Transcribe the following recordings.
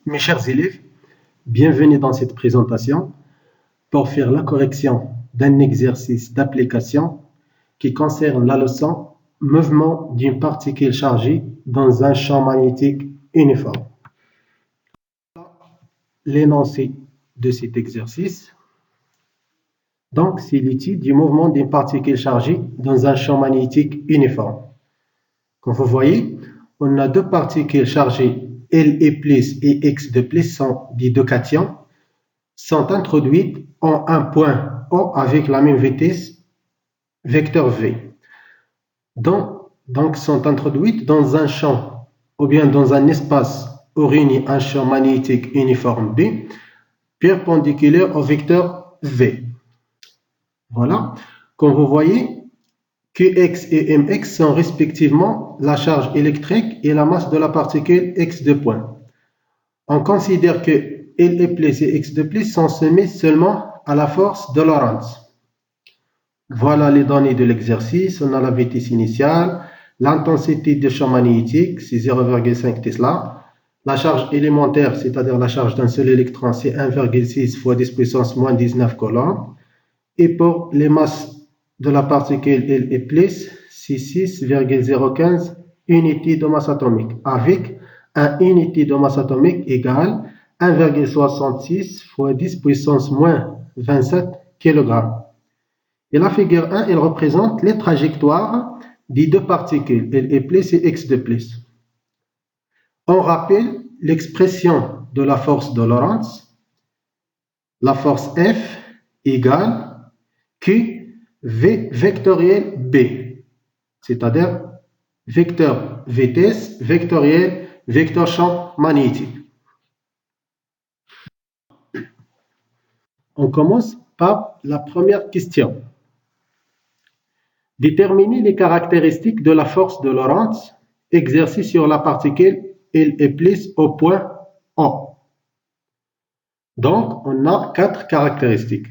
Mes chers élèves, bienvenue dans cette présentation pour faire la correction d'un exercice d'application qui concerne la leçon mouvement d'une particule chargée dans un champ magnétique uniforme. L'énoncé de cet exercice, donc, c'est l'étude du mouvement d'une particule chargée dans un champ magnétique uniforme. Comme vous voyez, on a deux particules chargées La et X sont des deux cations, sont introduites en un point O avec la même vitesse, vecteur V. Donc sont introduites dans un champ ou bien dans un espace où réunit un champ magnétique uniforme B perpendiculaire au vecteur V. Voilà, comme vous voyez, Qx et Mx sont respectivement la charge électrique et la masse de la particule X de point. On considère que La et X sont soumis seulement à la force de Lorentz. Voilà les données de l'exercice. On a la vitesse initiale, l'intensité du champ magnétique, c'est 0,5 Tesla. La charge élémentaire, c'est-à-dire la charge d'un seul électron, c'est 1,6 fois 10 puissance moins 19 coulombs. Et pour les masses de la particule La+, c'est 6,015 unités de masse atomique, avec une unité de masse atomique égale 1,66 fois 10 puissance moins 27 kg. Et la figure 1, elle représente les trajectoires des deux particules, La et X. On rappelle l'expression de la force de Lorentz. La force F égale Q V vectoriel B, c'est-à-dire vecteur vitesse vectoriel vecteur champ magnétique. On commence par la première question. Déterminer les caractéristiques de la force de Lorentz exercée sur la particule La+ au point O. Donc, on a 4 caractéristiques.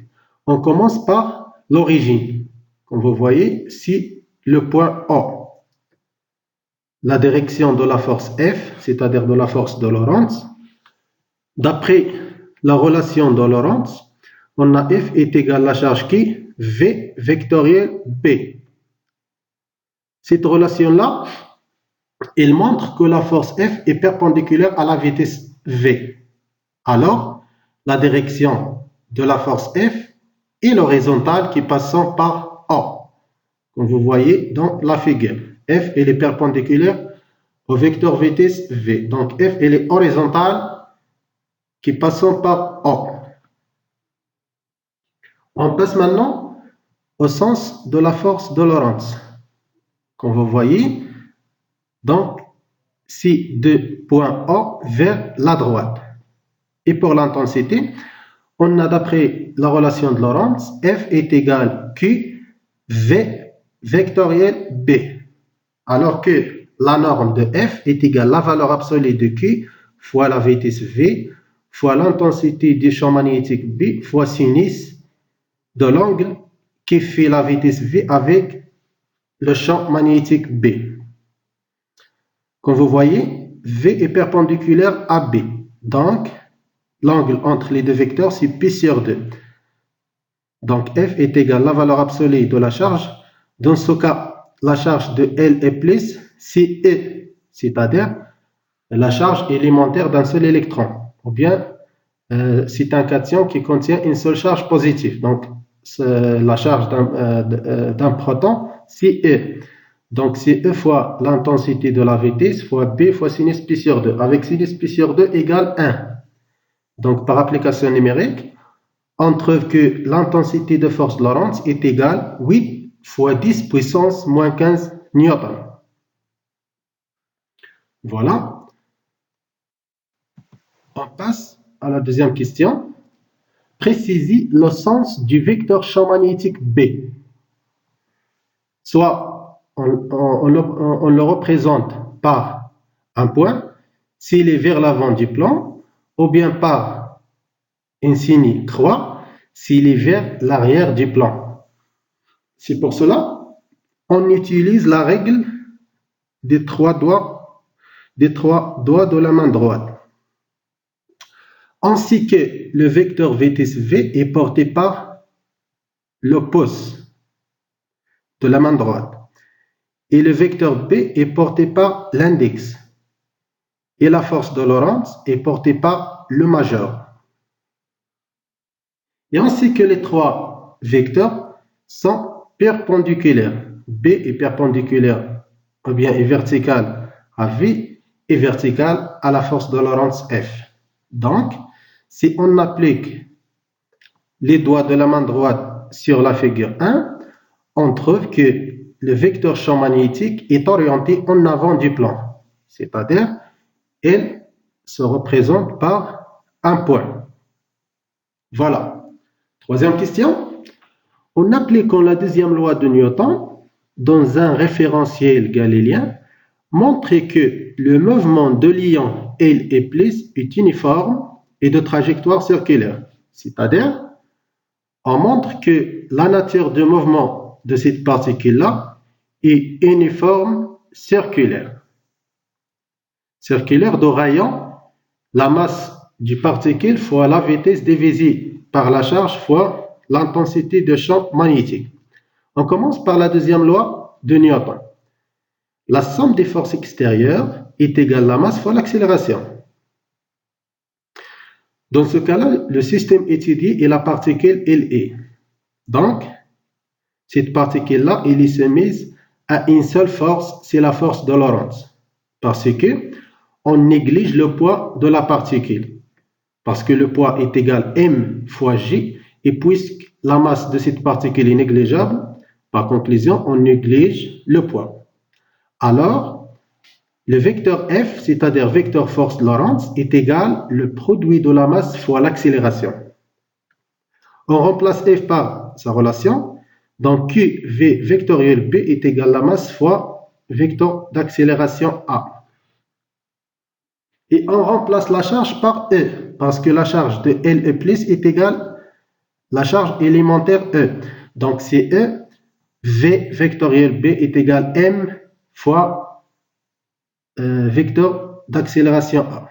On commence par l'origine. Comme vous voyez, c'est le point O. La direction de la force F, c'est-à-dire de la force de Lorentz. D'après la relation de Lorentz, on a F est égal à la charge qui V vectoriel B. Cette relation-là, elle montre que la force F est perpendiculaire à la vitesse V. Alors, la direction de la force F est l'horizontale qui passant par O. Comme vous voyez dans la figure, F elle est perpendiculaire au vecteur vitesse V. Donc F elle est horizontale qui passant par O. On passe maintenant au sens de la force de Lorentz. Comme vous voyez, donc c'est de point O vers la droite. Et pour l'intensité, on a d'après la relation de Lorentz, F est égal Q V vectoriel B. Alors que la norme de F est égale à la valeur absolue de Q fois la vitesse V fois l'intensité du champ magnétique B fois sinus de l'angle qui fait la vitesse V avec le champ magnétique B. Comme vous voyez, V est perpendiculaire à B. Donc, l'angle entre les deux vecteurs, c'est π sur 2. Donc, F est égal à la valeur absolue de la charge. Dans ce cas, la charge de La+, c'est E, c'est-à-dire la charge élémentaire d'un seul électron. Ou bien, c'est un cation qui contient une seule charge positive. Donc, la charge d'un proton, c'est E. Donc, c'est E fois l'intensité de la vitesse fois B fois sinus π sur 2. Avec sinus π sur 2 égale 1. Donc, par application numérique, on trouve que l'intensité de force de Lorentz est égale à 8 fois 10 puissance moins 15 newton. Voilà. On passe à la deuxième question. Précisez le sens du vecteur champ magnétique B. Soit on le représente par un point, s'il est vers l'avant du plan, ou bien par un signe croix, s'il est vers l'arrière du plan. C'est pour cela on utilise la règle des trois doigts de la main droite. ainsi que le vecteur vitesse V est porté par le pouce de la main droite et le vecteur B est porté par l'index et la force de Lorentz est portée par le majeur. Et ainsi que les trois vecteurs sont perpendiculaires. B est perpendiculaire ou bien est vertical à V et vertical à la force de Lorentz F. Donc, si on applique les doigts de la main droite sur la figure 1, on trouve que le vecteur champ magnétique est orienté en avant du plan, c'est-à-dire il se représente par un point. Voilà. Troisième question. En appliquant la deuxième loi de Newton dans un référentiel galiléen, montrez que le mouvement de l'ion L et plus est uniforme et de trajectoire circulaire. C'est-à-dire, on montre que la nature du mouvement de cette particule-là est uniforme circulaire. Circulaire de rayon, la masse du particule fois la vitesse divisée par la charge fois l'intensité de champ magnétique. On commence par la deuxième loi de Newton. La somme des forces extérieures est égale à la masse fois l'accélération. Dans ce cas-là, le système étudié est la particule LE. Donc, cette particule-là, elle est soumise à une seule force, c'est la force de Lorentz. Parce que on néglige le poids de la particule. Parce que le poids est égal à m fois g, et puisque la masse de cette particule est négligeable, par conclusion, on néglige le poids. Alors, le vecteur F, c'est-à-dire vecteur force de Lorentz, est égal le produit de la masse fois l'accélération. On remplace F par sa relation, donc QV vectoriel B est égal à la masse fois vecteur d'accélération A. Et on remplace la charge par E, parce que la charge de LE plus est égale à la charge élémentaire E. Donc c'est E, V vectoriel B est égal à M fois vecteur d'accélération A.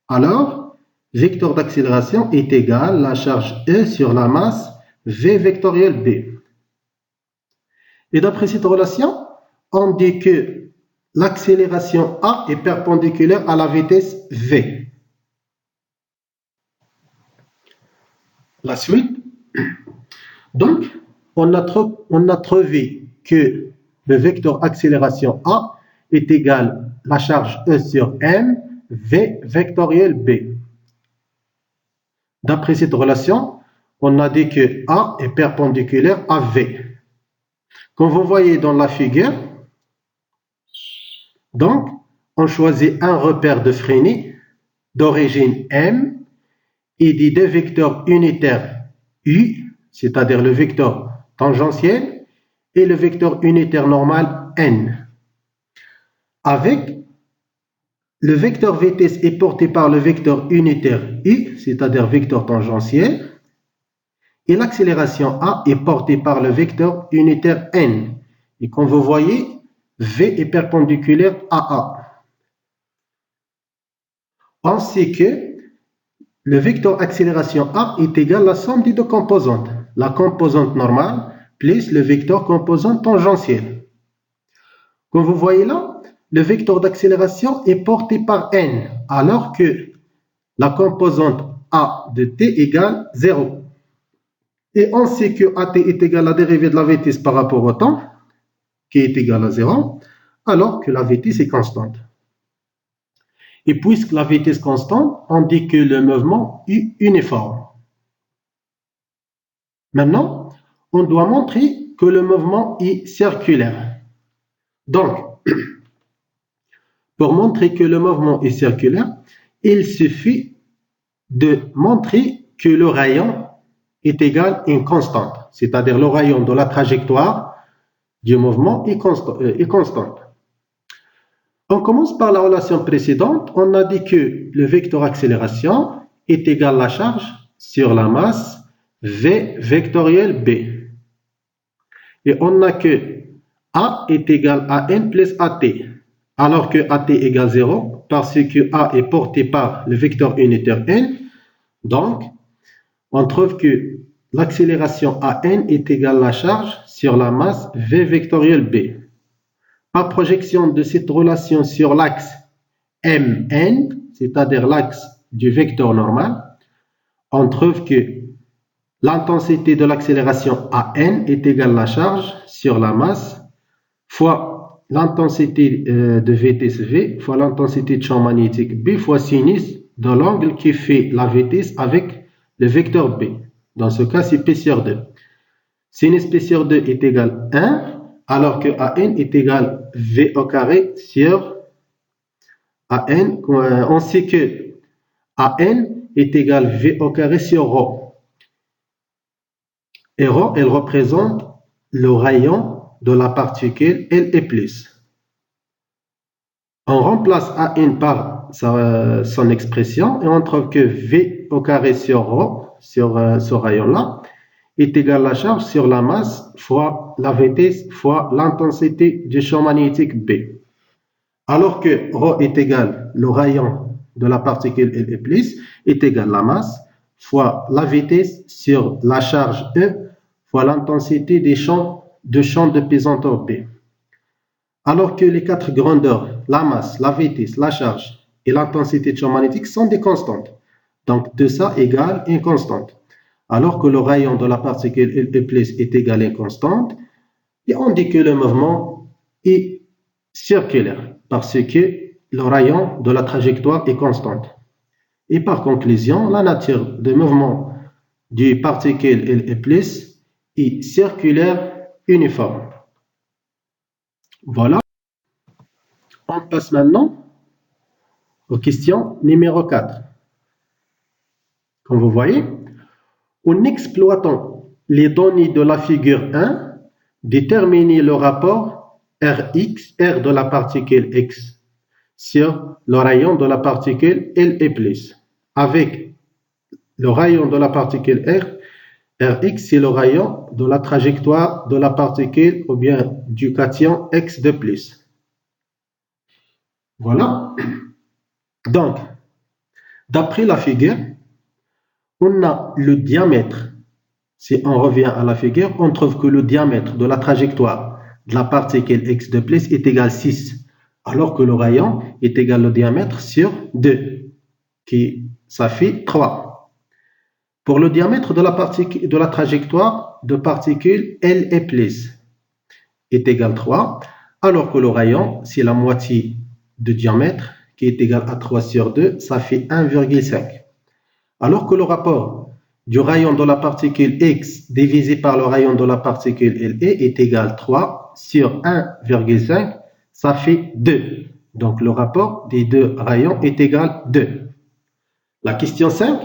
Alors, vecteur d'accélération est égal à la charge E sur la masse V vectoriel B. Et d'après cette relation, on dit que l'accélération A est perpendiculaire à la vitesse V. La suite. Donc, on a trouvé que le vecteur accélération A est égal à la charge E sur M, V vectoriel B. D'après cette relation, on a dit que A est perpendiculaire à V. Comme vous voyez dans la figure, donc, on choisit un repère de Fresnel d'origine M et des deux vecteurs unitaires U, c'est-à-dire le vecteur tangentiel et le vecteur unitaire normal N. Avec le vecteur vitesse est porté par le vecteur unitaire U, c'est-à-dire vecteur tangentiel, et l'accélération A est portée par le vecteur unitaire N. Et comme vous voyez, V est perpendiculaire à A. Ainsi que le vecteur accélération A est égal à la somme des deux composantes, la composante normale plus le vecteur composante tangentielle. Comme vous voyez là, le vecteur d'accélération est porté par N, alors que la composante A de t égale 0. Et on sait que AT est égal à la dérivée de la vitesse par rapport au temps, qui est égal à 0, alors que la vitesse est constante. Et puisque la vitesse est constante, on dit que le mouvement est uniforme. Maintenant, on doit montrer que le mouvement est circulaire. Donc, pour montrer que le mouvement est circulaire, il suffit de montrer que le rayon est égal à une constante, c'est-à-dire le rayon de la trajectoire du mouvement est constante. On commence par la relation précédente. On a dit que le vecteur accélération est égal à la charge sur la masse V vectoriel B. Et on a que A est égal à N plus AT, alors que AT égale 0, parce que A est porté par le vecteur unitaire N. Donc, on trouve que l'accélération AN est égale à la charge sur la masse V vectorielle B. Par projection de cette relation sur l'axe MN, c'est-à-dire l'axe du vecteur normal, on trouve que l'intensité de l'accélération AN est égale à la charge sur la masse fois l'intensité de vitesse V fois l'intensité de champ magnétique B fois sinus de l'angle qui fait la vitesse avec le vecteur B. Dans ce cas, c'est P sur 2. Sinus P sur 2 est égal à 1, alors que AN est égal V au carré sur AN. On sait que AN est égal V au carré sur ρ. Et ρ, elle représente le rayon de la particule LE+. On remplace AN par son expression et on trouve que V au carré sur ρ, sur ce rayon-là, est égal à la charge sur la masse fois la vitesse fois l'intensité du champ magnétique B. Alors que ρ est égal, le rayon de la particule LE+, est égal à la masse fois la vitesse sur la charge E fois l'intensité des champs de pesanteur B. Alors que les quatre grandeurs, la masse, la vitesse, la charge et l'intensité de champ magnétique sont des constantes. Donc, de ça égale une constante. Alors que le rayon de la particule LE+ est égal à une constante, et on dit que le mouvement est circulaire parce que le rayon de la trajectoire est constante. Et par conclusion, la nature de mouvement du particule LE+ est circulaire uniforme. Voilà. On passe maintenant aux questions numéro 4. Comme vous voyez, en exploitant les données de la figure 1, déterminez le rapport Rx, R de la particule X, sur le rayon de la particule LE+. Avec le rayon de la particule Rx, c'est le rayon de la trajectoire de la particule ou bien du cation X de plus. Voilà. Donc, d'après la figure, on a le diamètre. Si on revient à la figure, on trouve que le diamètre de la trajectoire de la particule X de plus est égal à 6, alors que le rayon est égal au diamètre sur 2, ça fait 3. Pour le diamètre de la trajectoire de particule LE+ est égal à 3, alors que le rayon, c'est la moitié de diamètre qui est égal à 3 sur 2, ça fait 1,5. Alors que le rapport du rayon de la particule X divisé par le rayon de la particule LE est égal à 3 sur 1,5, ça fait 2. Donc le rapport des deux rayons est égal à 2. La question 5.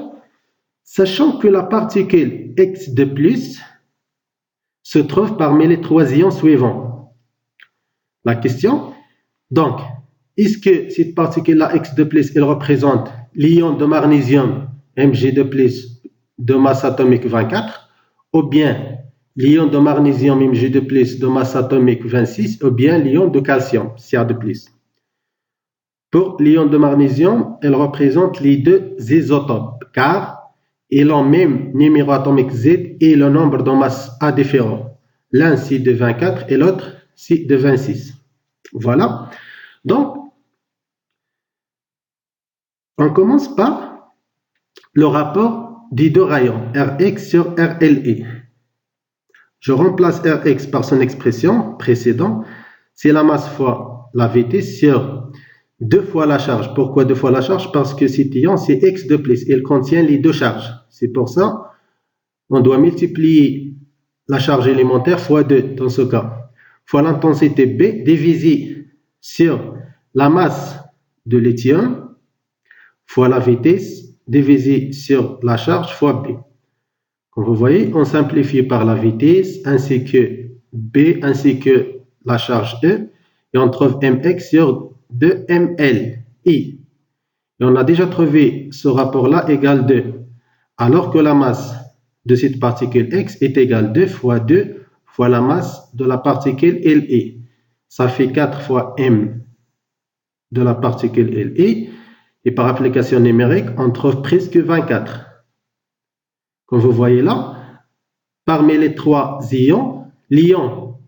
Sachant que la particule X de plus se trouve parmi les trois ions suivants. La question, donc, est-ce que cette particule-là, X de plus, elle représente l'ion de magnésium Mg de plus de masse atomique 24, ou bien l'ion de magnésium Mg de plus de masse atomique 26, ou bien l'ion de calcium Ca de plus. Pour l'ion de magnésium, elle représente les deux isotopes, car ils ont même numéro atomique Z et le nombre de masse A différent. L'un c'est de 24 et l'autre c'est de 26. Voilà. Donc, on commence par le rapport des deux rayons, Rx sur RLE. Je remplace Rx par son expression précédente, c'est la masse fois la vitesse sur 2 fois la charge. Pourquoi 2 fois la charge? Parce que cet ion, c'est X de plus. Il contient les deux charges. C'est pour ça on doit multiplier la charge élémentaire fois 2 dans ce cas. Fois l'intensité B divisé sur la masse de l'étium fois la vitesse divisé sur la charge fois B. Comme vous voyez, on simplifie par la vitesse ainsi que B ainsi que la charge E et on trouve mx sur 2ml I. Et on a déjà trouvé ce rapport-là égal 2, alors que la masse de cette particule X est égale 2 fois 2 fois la masse de la particule LE. Ça fait 4 fois m de la particule LE. Et par application numérique, on trouve presque 24. Comme vous voyez là, parmi les trois ions, l'ion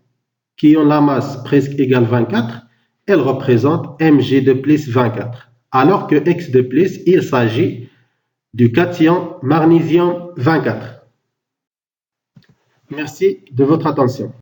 qui ont la masse presque égale 24, elle représente Mg de plus 24. Alors que X de plus, il s'agit du cation magnésium 24. Merci de votre attention.